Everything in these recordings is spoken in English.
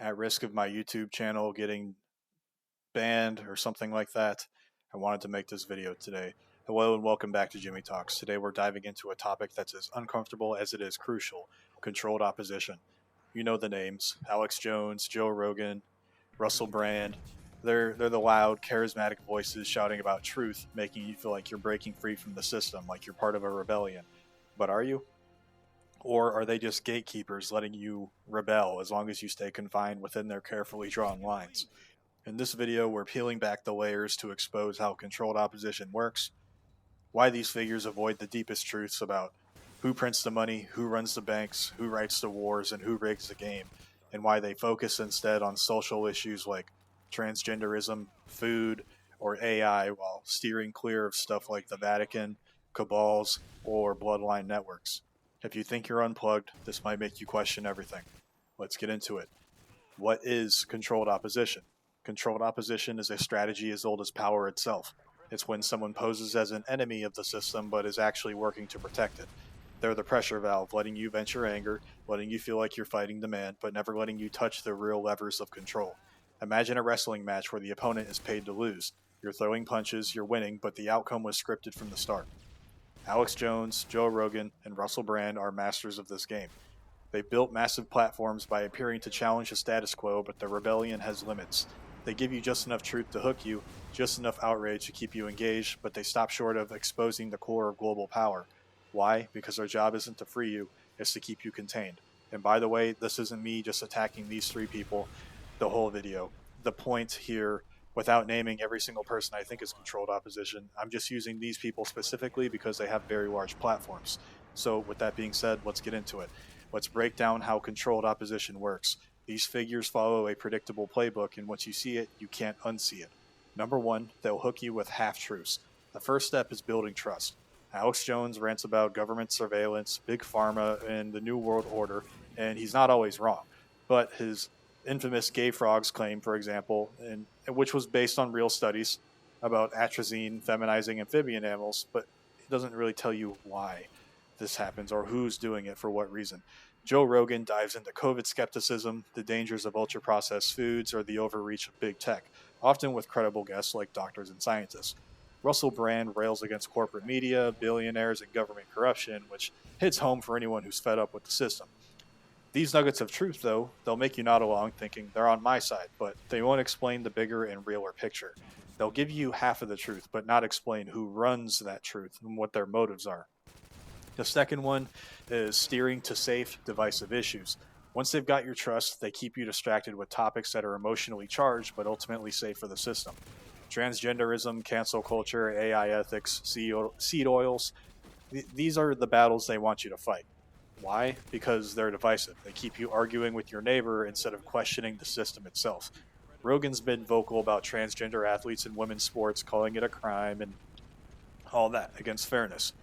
at risk of my YouTube channel getting banned or something like that, I wanted to make this video today. Hello and welcome back to Jimmy Talks. Today we're diving into a topic that's as uncomfortable as it is crucial: controlled opposition. You know the names: Alex Jones, Joe Rogan, Russell Brand. They're the loud, charismatic voices shouting about truth, making you feel like you're breaking free from the system, like you're part of a rebellion. But are you? Or are they just gatekeepers letting you rebel as long as you stay confined within their carefully drawn lines? In this video, we're peeling back the layers to expose how controlled opposition works, why these figures avoid the deepest truths about who prints the money, who runs the banks, who writes the wars, and who rigs the game, and why they focus instead on social issues like transgenderism, food, or AI while steering clear of stuff like the Vatican, cabals, or bloodline networks. If you think you're unplugged, this might make you question everything. Let's get into it. What is controlled opposition? Controlled opposition is a strategy as old as power itself. It's when someone poses as an enemy of the system but is actually working to protect it. They're the pressure valve, letting you vent your anger, letting you feel like you're fighting the man, but never letting you touch the real levers of control. Imagine a wrestling match where the opponent is paid to lose. You're throwing punches, you're winning, but the outcome was scripted from the start. Alex Jones, Joe Rogan, and Russell Brand are masters of this game. They've built massive platforms by appearing to challenge the status quo, but the rebellion has limits. They give you just enough truth to hook you, just enough outrage to keep you engaged, but they stop short of exposing the core of global power. Why? Because their job isn't to free you, it's to keep you contained. And by the way, this isn't me just attacking these three people the whole video. The point here, without naming every single person I think is controlled opposition, I'm just using these people specifically because they have very large platforms. So with that being said, let's get into it. Let's break down how controlled opposition works. These figures follow a predictable playbook, and once you see it, you can't unsee it. Number one, they'll hook you with half-truths. The first step is building trust. Alex Jones rants about government surveillance, big pharma, and the New World Order, and he's not always wrong. But his infamous gay frogs claim, for example, and which was based on real studies about atrazine feminizing amphibian animals, but it doesn't really tell you why this happens or who's doing it for what reason. Joe Rogan dives into COVID skepticism, the dangers of ultra-processed foods, or the overreach of big tech, often with credible guests like doctors and scientists. Russell Brand rails against corporate media, billionaires, and government corruption, which hits home for anyone who's fed up with the system. These nuggets of truth, though, they'll make you nod along thinking they're on my side, but they won't explain the bigger and realer picture. They'll give you half of the truth, but not explain who runs that truth and what their motives are. The second one is steering to safe, divisive issues. Once they've got your trust, they keep you distracted with topics that are emotionally charged but ultimately safe for the system. Transgenderism, cancel culture, AI ethics, seed oils, these are the battles they want you to fight. Why? Because they're divisive. They keep you arguing with your neighbor instead of questioning the system itself. Rogan's been vocal about transgender athletes in women's sports, calling it a crime and all that against fairness.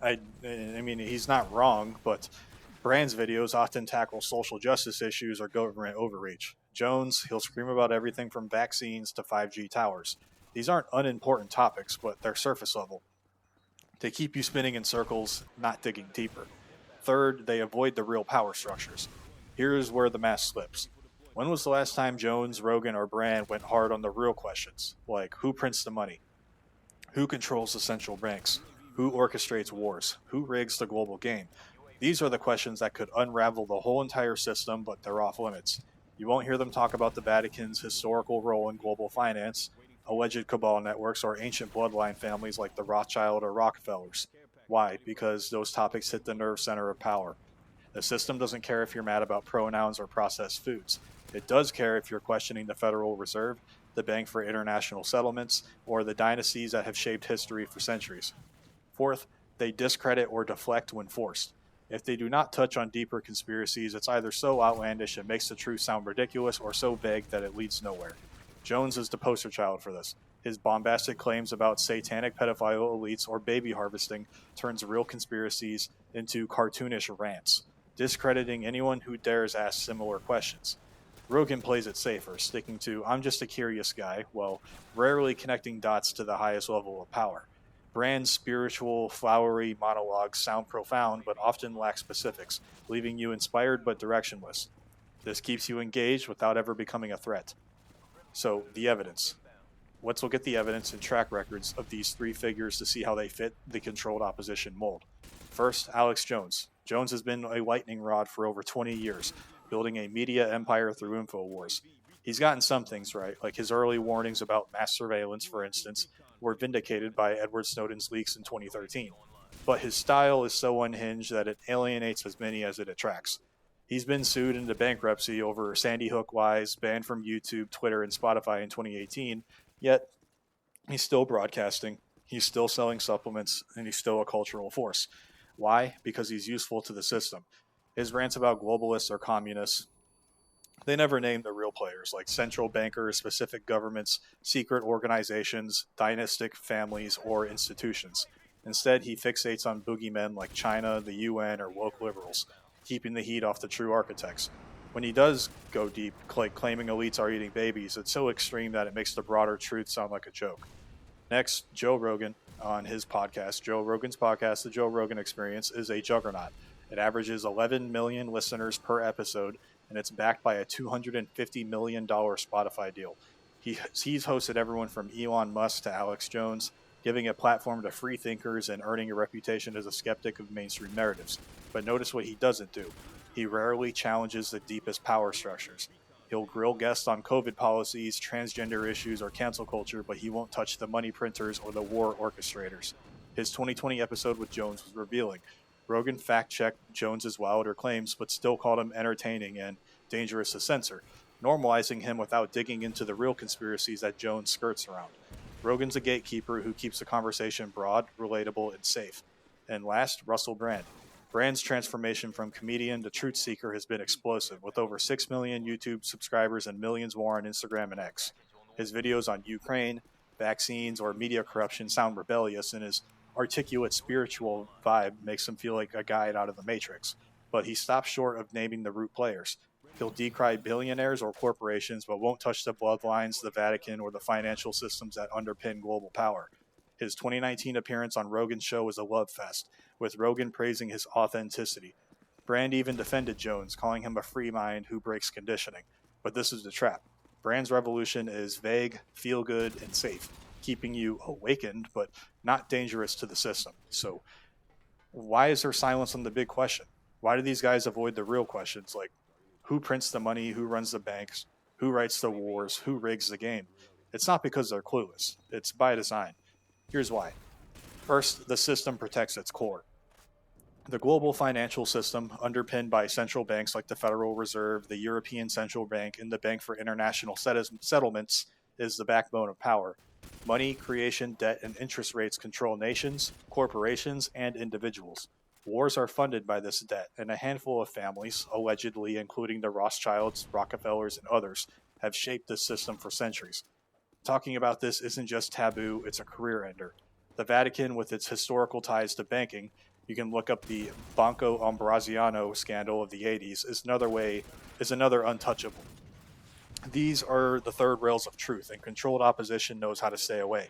I mean, he's not wrong, but Brand's videos often tackle social justice issues or government overreach. Jones, he'll scream about everything from vaccines to 5G towers. These aren't unimportant topics, but they're surface level. They keep you spinning in circles, not digging deeper. Third, they avoid the real power structures. Here's where the mask slips. When was the last time Jones, Rogan, or Brand went hard on the real questions, like who prints the money? Who controls the central banks? Who orchestrates wars? Who rigs the global game? These are the questions that could unravel the whole entire system, but they're off limits. You won't hear them talk about the Vatican's historical role in global finance, alleged cabal networks, or ancient bloodline families like the Rothschild or Rockefellers. Why? Because those topics hit the nerve center of power. The system doesn't care if you're mad about pronouns or processed foods. It does care if you're questioning the Federal Reserve, the Bank for International Settlements, or the dynasties that have shaped history for centuries. Fourth, they discredit or deflect when forced. If they do not touch on deeper conspiracies, it's either so outlandish it makes the truth sound ridiculous or so vague that it leads nowhere. Jones is the poster child for this. His bombastic claims about satanic pedophile elites or baby harvesting turns real conspiracies into cartoonish rants, discrediting anyone who dares ask similar questions. Rogan plays it safer, sticking to "I'm just a curious guy," while rarely connecting dots to the highest level of power. Brand's spiritual, flowery monologues sound profound but often lack specifics, leaving you inspired but directionless. This keeps you engaged without ever becoming a threat. So, the evidence. Let's look at the evidence and track records of these three figures to see how they fit the controlled opposition mold. First, Alex Jones. Jones has been a lightning rod for over 20 years, building a media empire through InfoWars. He's gotten some things right, like his early warnings about mass surveillance, for instance, were vindicated by Edward Snowden's leaks in 2013. But his style is so unhinged that it alienates as many as it attracts. He's been sued into bankruptcy over Sandy Hook lies, banned from YouTube, Twitter, and Spotify in 2018, yet he's still broadcasting, he's still selling supplements, and he's still a cultural force. Why? Because he's useful to the system. His rants about globalists or communists, they never name the real players, like central bankers, specific governments, secret organizations, dynastic families, or institutions. Instead, he fixates on boogeymen like China, the UN, or woke liberals, keeping the heat off the true architects. When he does go deep, like claiming elites are eating babies, it's so extreme that it makes the broader truth sound like a joke. Next, Joe Rogan on his podcast. Joe Rogan's podcast, The Joe Rogan Experience, is a juggernaut. It averages 11 million listeners per episode, and it's backed by a $250 million Spotify deal. He's hosted everyone from Elon Musk to Alex Jones, giving a platform to free thinkers and earning a reputation as a skeptic of mainstream narratives. But notice what he doesn't do. He rarely challenges the deepest power structures. He'll grill guests on COVID policies, transgender issues, or cancel culture, but he won't touch the money printers or the war orchestrators. His 2020 episode with Jones was revealing. Rogan fact-checked Jones's wilder claims, but still called him entertaining and dangerous to censor, normalizing him without digging into the real conspiracies that Jones skirts around. Rogan's a gatekeeper who keeps the conversation broad, relatable, and safe. And last, Russell Brand. Brand's transformation from comedian to truth seeker has been explosive, with over 6 million YouTube subscribers and millions more on Instagram and X. His videos on Ukraine, vaccines, or media corruption sound rebellious, and his articulate spiritual vibe makes him feel like a guide out of the Matrix. But he stops short of naming the root players. He'll decry billionaires or corporations, but won't touch the bloodlines, the Vatican, or the financial systems that underpin global power. His 2019 appearance on Rogan's show was a love fest, with Rogan praising his authenticity. Brand even defended Jones, calling him a free mind who breaks conditioning. But this is the trap. Brand's revolution is vague, feel-good, and safe, keeping you awakened, but not dangerous to the system. So why is there silence on the big question? Why do these guys avoid the real questions, like who prints the money, who runs the banks, who writes the wars, who rigs the game? It's not because they're clueless. It's by design. Here's why. First, the system protects its core. The global financial system, underpinned by central banks like the Federal Reserve, the European Central Bank, and the Bank for International Settlements, is the backbone of power. Money, creation, debt, and interest rates control nations, corporations, and individuals. Wars are funded by this debt, and a handful of families, allegedly including the Rothschilds, Rockefellers, and others, have shaped this system for centuries. Talking about this isn't just taboo, it's a career ender. The Vatican, with its historical ties to banking, you can look up the Banco Ambrosiano scandal of the 80s, is another untouchable. These are the third rails of truth, and controlled opposition knows how to stay away.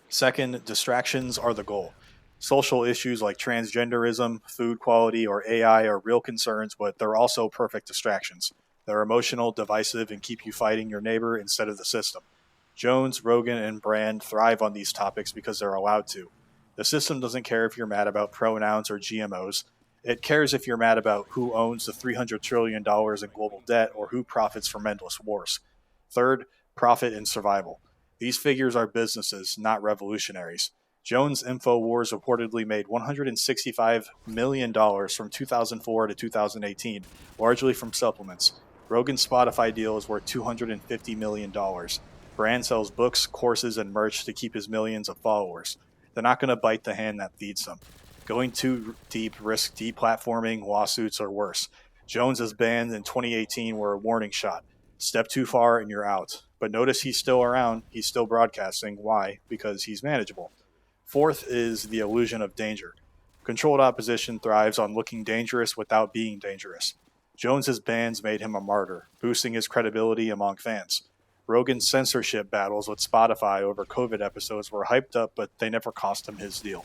Second, distractions are the goal. Social issues like transgenderism, food quality, or AI are real concerns, but they're also perfect distractions. They're emotional, divisive, and keep you fighting your neighbor instead of the system. Jones, Rogan, and Brand thrive on these topics because they're allowed to. The system doesn't care if you're mad about pronouns or GMOs. It cares if you're mad about who owns the $300 trillion in global debt or who profits from endless wars. Third, profit and survival. These figures are businesses, not revolutionaries. Jones' InfoWars reportedly made $165 million from 2004 to 2018, largely from supplements. Rogan's Spotify deal is worth $250 million. Brand sells books, courses, and merch to keep his millions of followers. They're not going to bite the hand that feeds them. Going too deep risks deplatforming, lawsuits, or worse. Jones's bans in 2018 were a warning shot. Step too far and you're out. But notice he's still around. He's still broadcasting. Why? Because he's manageable. Fourth is the illusion of danger. Controlled opposition thrives on looking dangerous without being dangerous. Jones's bans made him a martyr, boosting his credibility among fans. Rogan's censorship battles with Spotify over COVID episodes were hyped up, but they never cost him his deal.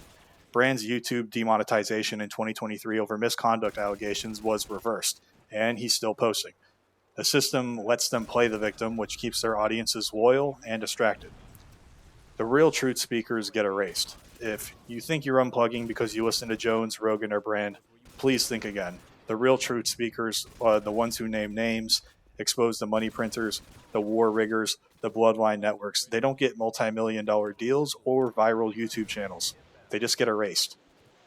Brand's YouTube demonetization in 2023 over misconduct allegations was reversed, and he's still posting. The system lets them play the victim, which keeps their audiences loyal and distracted. The real truth speakers get erased. If you think you're unplugging because you listen to Jones, Rogan, or Brand, please think again. The real truth speakers are the ones who name names, expose the money printers, the war riggers, the bloodline networks. They don't get multi-million-dollar deals or viral YouTube channels. They just get erased.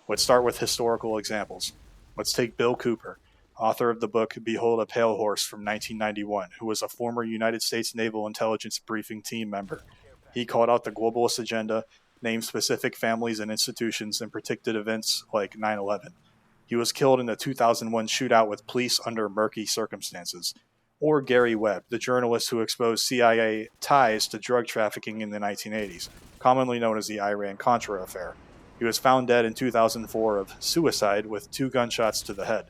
Let's start with historical examples. Let's take Bill Cooper, author of the book Behold a Pale Horse from 1991, who was a former United States Naval Intelligence Briefing Team member. He called out the globalist agenda, named specific families and institutions, and predicted events like 9/11. He was killed in the 2001 shootout with police under murky circumstances. Or Gary Webb, the journalist who exposed CIA ties to drug trafficking in the 1980s, commonly known as the Iran-Contra affair. He was found dead in 2004 of suicide with 2 gunshots to the head.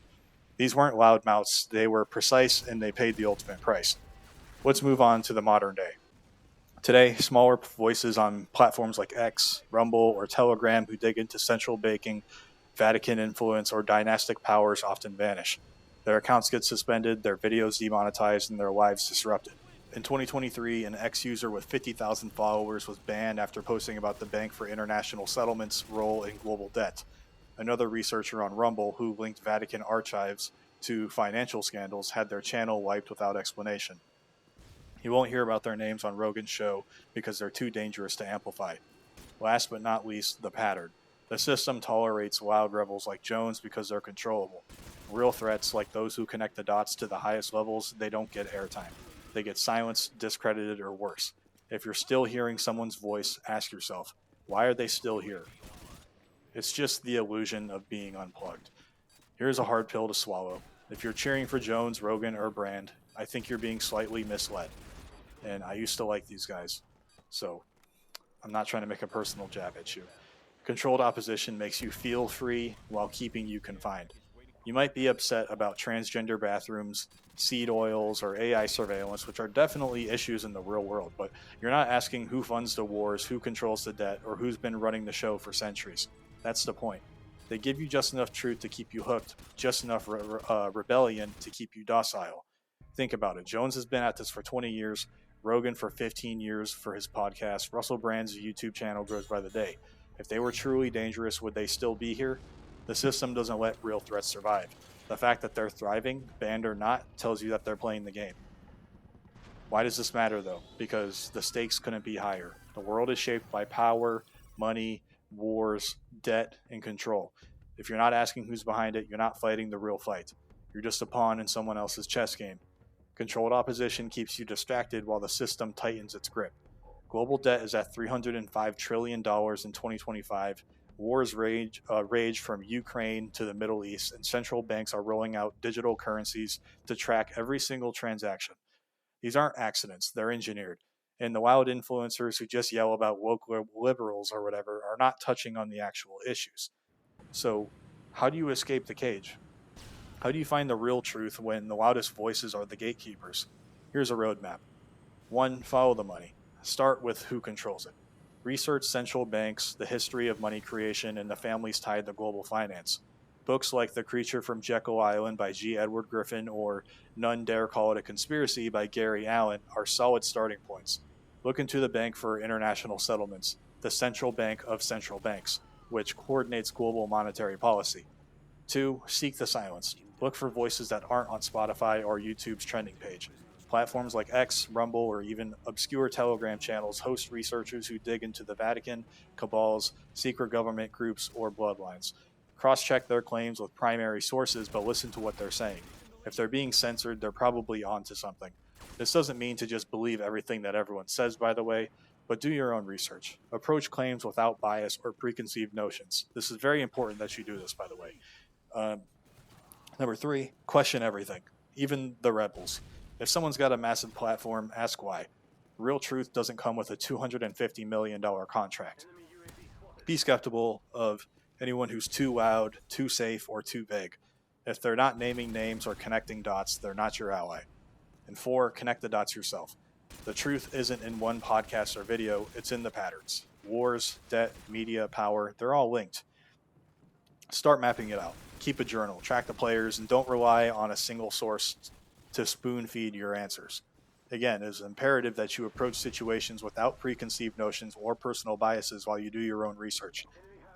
These weren't loudmouths, they were precise, and they paid the ultimate price. Let's move on to the modern day. Today, smaller voices on platforms like X, Rumble, or Telegram who dig into central banking, Vatican influence, or dynastic powers often vanish. Their accounts get suspended, their videos demonetized, and their lives disrupted. In 2023, an X user with 50,000 followers was banned after posting about the Bank for International Settlements' role in global debt. Another researcher on Rumble, who linked Vatican archives to financial scandals, had their channel wiped without explanation. You won't hear about their names on Rogan's show because they're too dangerous to amplify. Last but not least, the pattern. The system tolerates loud rebels like Jones because they're controllable. Real threats, like those who connect the dots to the highest levels, they don't get airtime. They get silenced, discredited, or worse. If you're still hearing someone's voice, ask yourself, why are they still here? It's just the illusion of being unplugged. Here's a hard pill to swallow. If you're cheering for Jones, Rogan, or Brand, I think you're being slightly misled. And I used to like these guys, so I'm not trying to make a personal jab at you. Controlled opposition makes you feel free while keeping you confined. You might be upset about transgender bathrooms, seed oils, or AI surveillance, which are definitely issues in the real world, but you're not asking who funds the wars, who controls the debt, or who's been running the show for centuries. That's the point. They give you just enough truth to keep you hooked, just enough rebellion to keep you docile. Think about it. Jones has been at this for 20 years, Rogan for 15 years for his podcast. Russell Brand's YouTube channel grows by the day. If they were truly dangerous, would they still be here? The system doesn't let real threats survive. The fact that they're thriving, banned or not, tells you that they're playing the game. Why does this matter, though? Because the stakes couldn't be higher. The world is shaped by power, money, wars, debt, and control. If you're not asking who's behind it, you're not fighting the real fight. You're just a pawn in someone else's chess game. Controlled opposition keeps you distracted while the system tightens its grip. Global debt is at $305 trillion in 2025. Wars rage from Ukraine to the Middle East, and central banks are rolling out digital currencies to track every single transaction. These aren't accidents, they're engineered. And the wild influencers who just yell about woke liberals or whatever are not touching on the actual issues. So, how do you escape the cage? How do you find the real truth when the loudest voices are the gatekeepers? Here's a roadmap. 1. Follow the money. Start with who controls it. Research central banks, the history of money creation, and the families tied to global finance. Books like The Creature from Jekyll Island by G. Edward Griffin or None Dare Call It a Conspiracy by Gary Allen are solid starting points. Look into the Bank for International Settlements, the central bank of central banks, which coordinates global monetary policy. 2. Seek the silenced. Look for voices that aren't on Spotify or YouTube's trending page. Platforms like X, Rumble, or even obscure Telegram channels host researchers who dig into the Vatican, cabals, secret government groups, or bloodlines. Cross-check their claims with primary sources, but listen to what they're saying. If they're being censored, they're probably onto something. This doesn't mean to just believe everything that everyone says, by the way, but do your own research. Approach claims without bias or preconceived notions. This is very important that you do this, by the way. Number 3, question everything, even the rebels. If someone's got a massive platform, ask why. Real truth doesn't come with a $250 million contract. Be skeptical of anyone who's too loud, too safe, or too vague. If they're not naming names or connecting dots, they're not your ally. And 4, connect the dots yourself. The truth isn't in one podcast or video, it's in the patterns. Wars, debt, media, power, they're all linked. Start mapping it out. Keep a journal, track the players, and don't rely on a single source to spoon feed your answers. Again, it is imperative that you approach situations without preconceived notions or personal biases while you do your own research.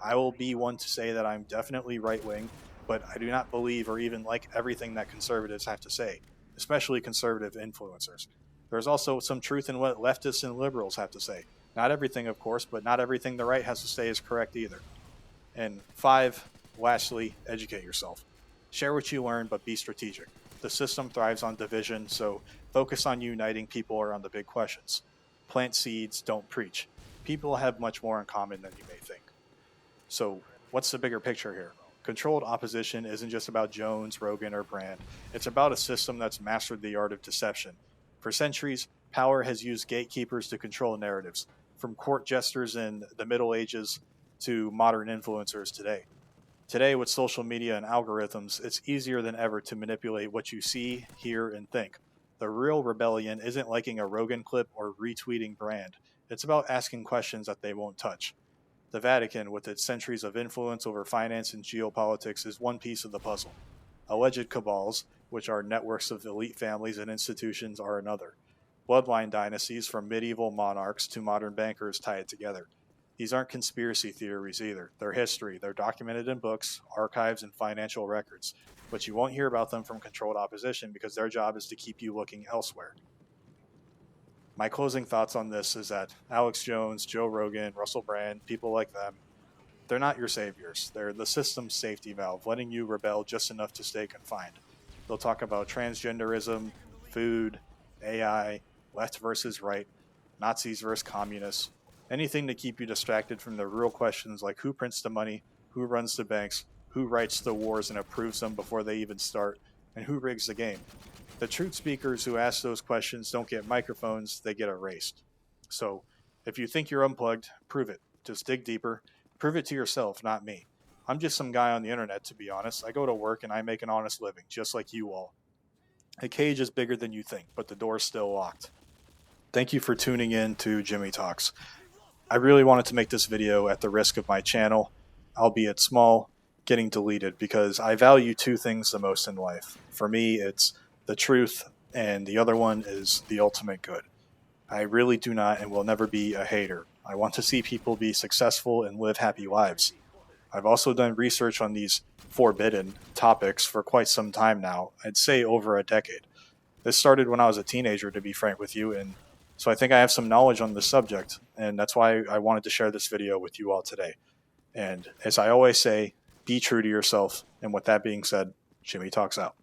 I will be one to say that I'm definitely right wing, but I do not believe or even like everything that conservatives have to say, especially conservative influencers. There's also some truth in what leftists and liberals have to say. Not everything, of course, but not everything the right has to say is correct either. And 5, lastly, educate yourself. Share what you learn, but be strategic. The system thrives on division, so focus on uniting people around the big questions. Plant seeds, don't preach. People have much more in common than you may think. So, what's the bigger picture here? Controlled opposition isn't just about Jones, Rogan, or Brand. It's about a system that's mastered the art of deception. For centuries, power has used gatekeepers to control narratives, from court jesters in the Middle Ages to modern influencers today. Today, with social media and algorithms, it's easier than ever to manipulate what you see, hear, and think. The real rebellion isn't liking a Rogan clip or retweeting Brand. It's about asking questions that they won't touch. The Vatican, with its centuries of influence over finance and geopolitics, is one piece of the puzzle. Alleged cabals, which are networks of elite families and institutions, are another. Bloodline dynasties, from medieval monarchs to modern bankers, tie it together. These aren't conspiracy theories either. They're history. They're documented in books, archives, and financial records. But you won't hear about them from controlled opposition because their job is to keep you looking elsewhere. My closing thoughts on this is that Alex Jones, Joe Rogan, Russell Brand, people like them, they're not your saviors. They're the system's safety valve, letting you rebel just enough to stay confined. They'll talk about transgenderism, food, AI, left versus right, Nazis versus communists, anything to keep you distracted from the real questions like who prints the money, who runs the banks, who writes the wars and approves them before they even start, and who rigs the game. The truth speakers who ask those questions don't get microphones, they get erased. So, if you think you're unplugged, prove it. Just dig deeper. Prove it to yourself, not me. I'm just some guy on the internet, to be honest. I go to work and I make an honest living, just like you all. A cage is bigger than you think, but the door's still locked. Thank you for tuning in to Jimmy Talks. I really wanted to make this video at the risk of my channel, albeit small, getting deleted because I value two things the most in life. For me, it's the truth, and the other one is the ultimate good. I really do not and will never be a hater. I want to see people be successful and live happy lives. I've also done research on these forbidden topics for quite some time now. I'd say over a decade. This started when I was a teenager, to be frank with you, and so I think I have some knowledge on the subject, and that's why I wanted to share this video with you all today. And as I always say, be true to yourself. And with that being said, Jimmy Talks out.